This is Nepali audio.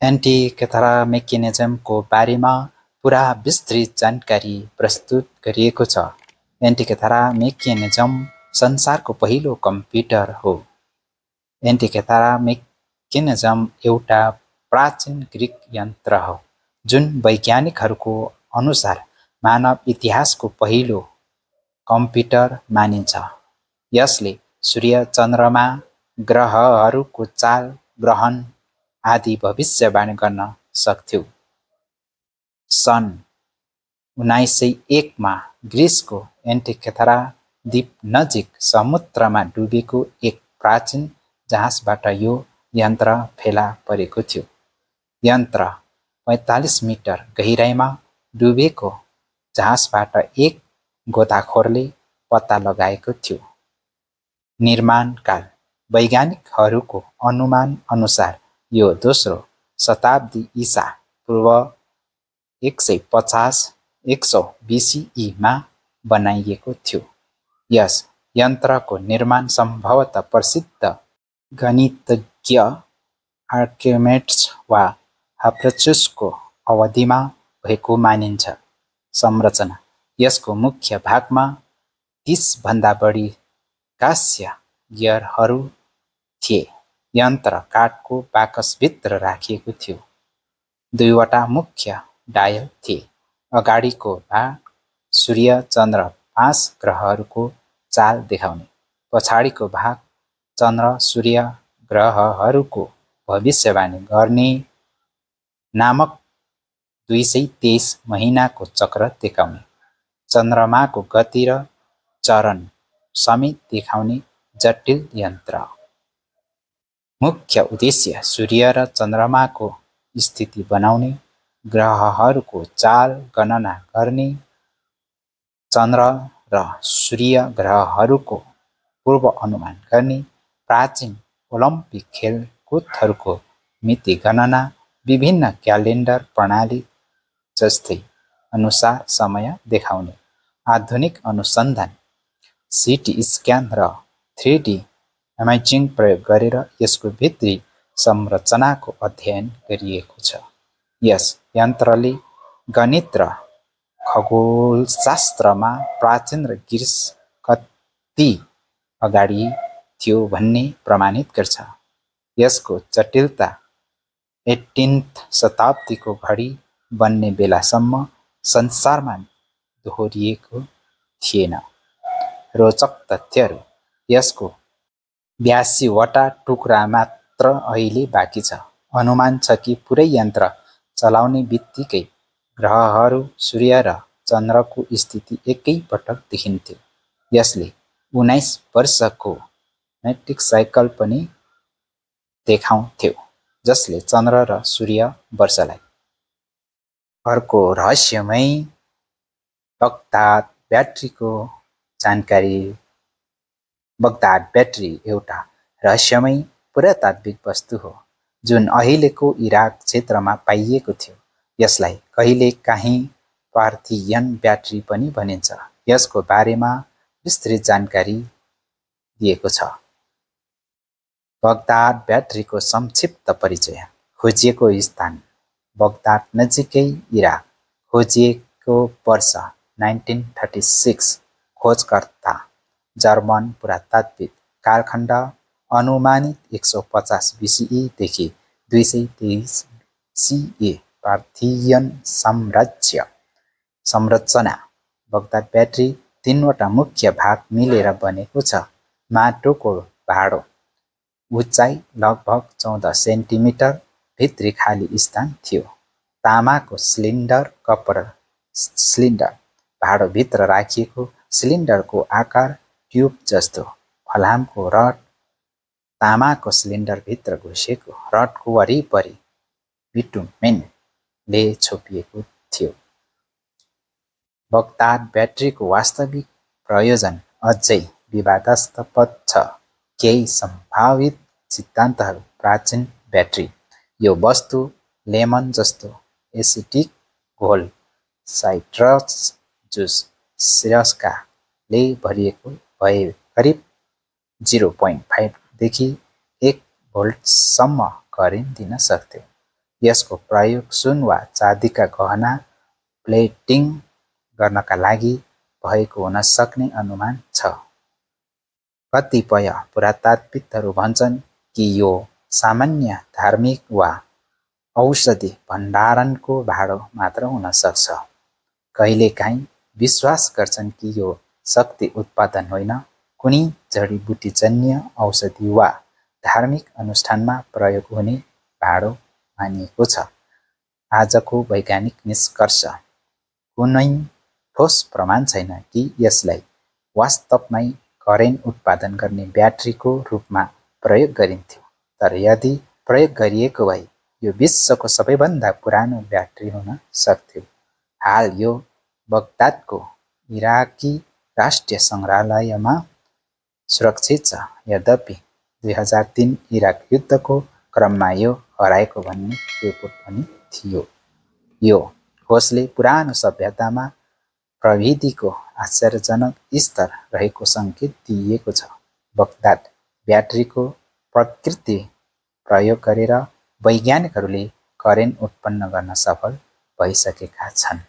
एन्टिकेथरा मेकेनिजमको बारेमा पुरा विस्तृत जानकारी प्रस्तुत गरिएको छ। एन्टिकेथरा मेकेनिजम संसारको पहिलो कम्प्युटर हो। एन्टिकेथरा मेकेनिजम एउटा प्राचीन ग्रीक यन्त्र हो जुन वैज्ञानिकहरूको अनुसार मानव इतिहासको पहिलो कम्प्युटर मानिन्छ। यसले सूर्य, चन्द्रमा, ग्रहहरूको चाल, ग्रहण आदि भविष्यवाणी गर्न सक्थ्यो। सन् 1901 मा ग्रिसको एन्टिकेथरा द्वीप नजिक समुद्रमा डुबेको एक प्राचीन जहाजबाट यो यन्त्र फेला परेको थियो। यन्त्र 45 मिटर गहिराइमा डुबेको जहाजबाट एक गोताखोरले पत्ता लगाएको थियो। निर्माणकाल वैज्ञानिकहरूको अनुमान अनुसार यो दोस्रो शताब्दी ईसा पूर्व 150-100 BCE मा बनाइएको थियो। यस यन्त्रको निर्माण सम्भवतः प्रसिद्ध गणितज्ञ आर्किमेड्स वा हिप्पार्चुसको अवधिमा भएको मानिन्छ। संरचना यसको मुख्य भागमा 30 भन्दा बढी काँस्य गियरहरू थिए। यन्त्र काठको बाकसभित्र राखिएको थियो। दुईवटा मुख्य डायल थिए। अगाडिको भाग सूर्य, चन्द्र, 5 ग्रहहरूको चाल देखाउने, पछाडिको भाग चन्द्र, सूर्य, ग्रहहरूको भविष्यवाणी गर्ने नामक 223 महिनाको चक्र देखाउने, चन्द्रमाको गति र चरण समेत देखाउने जटिल यन्त्र। मुख्य उद्देश्य सूर्य र चन्द्रमाको स्थिति बनाउने, ग्रहहरूको चाल गणना गर्ने, चन्द्र र सूर्य ग्रहहरूको पूर्व अनुमान गर्ने, प्राचीन ओलम्पिक खेलकुदहरूको मिति गणना, विभिन्न क्यालेन्डर प्रणाली जस्तै अनुसार समय देखाउने, आधुनिक अनुसन्धान, सिटी स्क्यान र 3D इमेजिङ प्रयोग गरेर यसको भित्री संरचनाको अध्ययन गरिएको छ। यस यन्त्रले गणित र खगोलशास्त्रमा प्राचीन र ग्रिस कति अगाडि थियो भन्ने प्रमाणित गर्छ। यसको जटिलता 18th शताब्दीको घडी बन्ने बेलासम्म संसारमा दोहोरिएको थिएन। रोचक तथ्यहरू यसको 82वटा टुक्रा मात्र अहिले बाँकी छ। अनुमान छ कि पुरै यन्त्र चलाउने बित्तिकै ग्रहहरू, सूर्य र चन्द्रको स्थिति एकै पटक देखिन्थ्यो। यसले 19 वर्षको मैट्रिक साइकल पनि देखाउँथ्यो जसले चन्द्र र सूर्य वर्षलाई। अर्को रहस्यमय बगदाद ब्याट्रीको जानकारी। बगदाद ब्याट्री एउटा रहस्यमय पुरातात्विक वस्तु हो जुन अहिलेको इराक क्षेत्रमा पाइएको थियो। यसलाई कहिलेकाहीँ पार्थियन ब्याट्री पनि भनिन्छ। यसको बारेमा विस्तृत जानकारी दिएको छ। बगदाद ब्याट्रीको संक्षिप्त परिचय। खोजिएको स्थान बगदाद नजिकै इराक। खोजिएको वर्ष 1936। खोजकर्ता जर्मन पुरातात्विक कालखण्ड अनुमानित 150 BCE देखि 223 CE। पार्थियन साम्राज्य। संरचना बगदाद ब्याट्री 3वटा मुख्य भाग मिलेर बनेको छ। माटोको भाँडो, उचाइ लगभग 14 सेन्टिमिटर, भित्री खाली स्थान थियो। तामाको सिलिन्डर, कपर सिलिन्डर, भाँडोभित्र राखिएको सिलिन्डरको आकार ट्युब जस्तो। फलामको रड, तामाको सिलिन्डरभित्र घुसेको रडको वरिपरि बिटुमेनले छोपिएको थियो। बगदाद ब्याट्रीको वास्तविक प्रयोजन अझै विवादास्पद छ। केही सम्भावित सिद्धान्तहरू। प्राचीन ब्याट्री। यो वस्तु लेमन जस्तो एसिडिक घोल, साइट्रस जुस, सिरकाले भरिएको भए करिब 0.5 देखि 1 भोल्टसम्म करेन्ट दिन सक्थ्यो। यसको प्रयोग सुन वा चाँदीका गहना प्लेटिङ गर्नका लागि भएको हुन सक्ने अनुमान छ। कतिपय पुरातात्विकहरू भन्छन् कि यो सामान्य धार्मिक वा औषधि भण्डारणको भाँडो मात्र हुन सक्छ। कहिलेकाहीँ विश्वास गर्छन् कि यो शक्ति उत्पादन होइन, कुनै जडीबुटीजन्य औषधि वा धार्मिक अनुष्ठानमा प्रयोग हुने भाँडो मानिएको छ। आजको वैज्ञानिक निष्कर्ष: कुनै ठोस प्रमाण छैन कि यसलाई वास्तवमै करेन्ट उत्पादन गर्ने ब्याट्रीको रूपमा प्रयोग गरिन्थ्यो, तर यदि प्रयोग गरिएको भए यो विश्वको सबैभन्दा पुरानो ब्याट्री हुन सक्थ्यो। हाल यो बगदादको इराकी राष्ट्रिय सङ्ग्रहालयमा सुरक्षित छ। यद्यपि 2003 इराक युद्धको क्रममा यो हराएको भन्ने रिपोर्ट पनि थियो। यो खोजले पुरानो सभ्यतामा प्रविधिको आश्चर्यजनक स्तर रहेको सङ्केत दिएको छ। बगदाद ब्याट्रीको प्रकृति प्रयोग गरेर वैज्ञानिकहरूले करेन्ट उत्पन्न गर्न सफल भइसकेका छन्।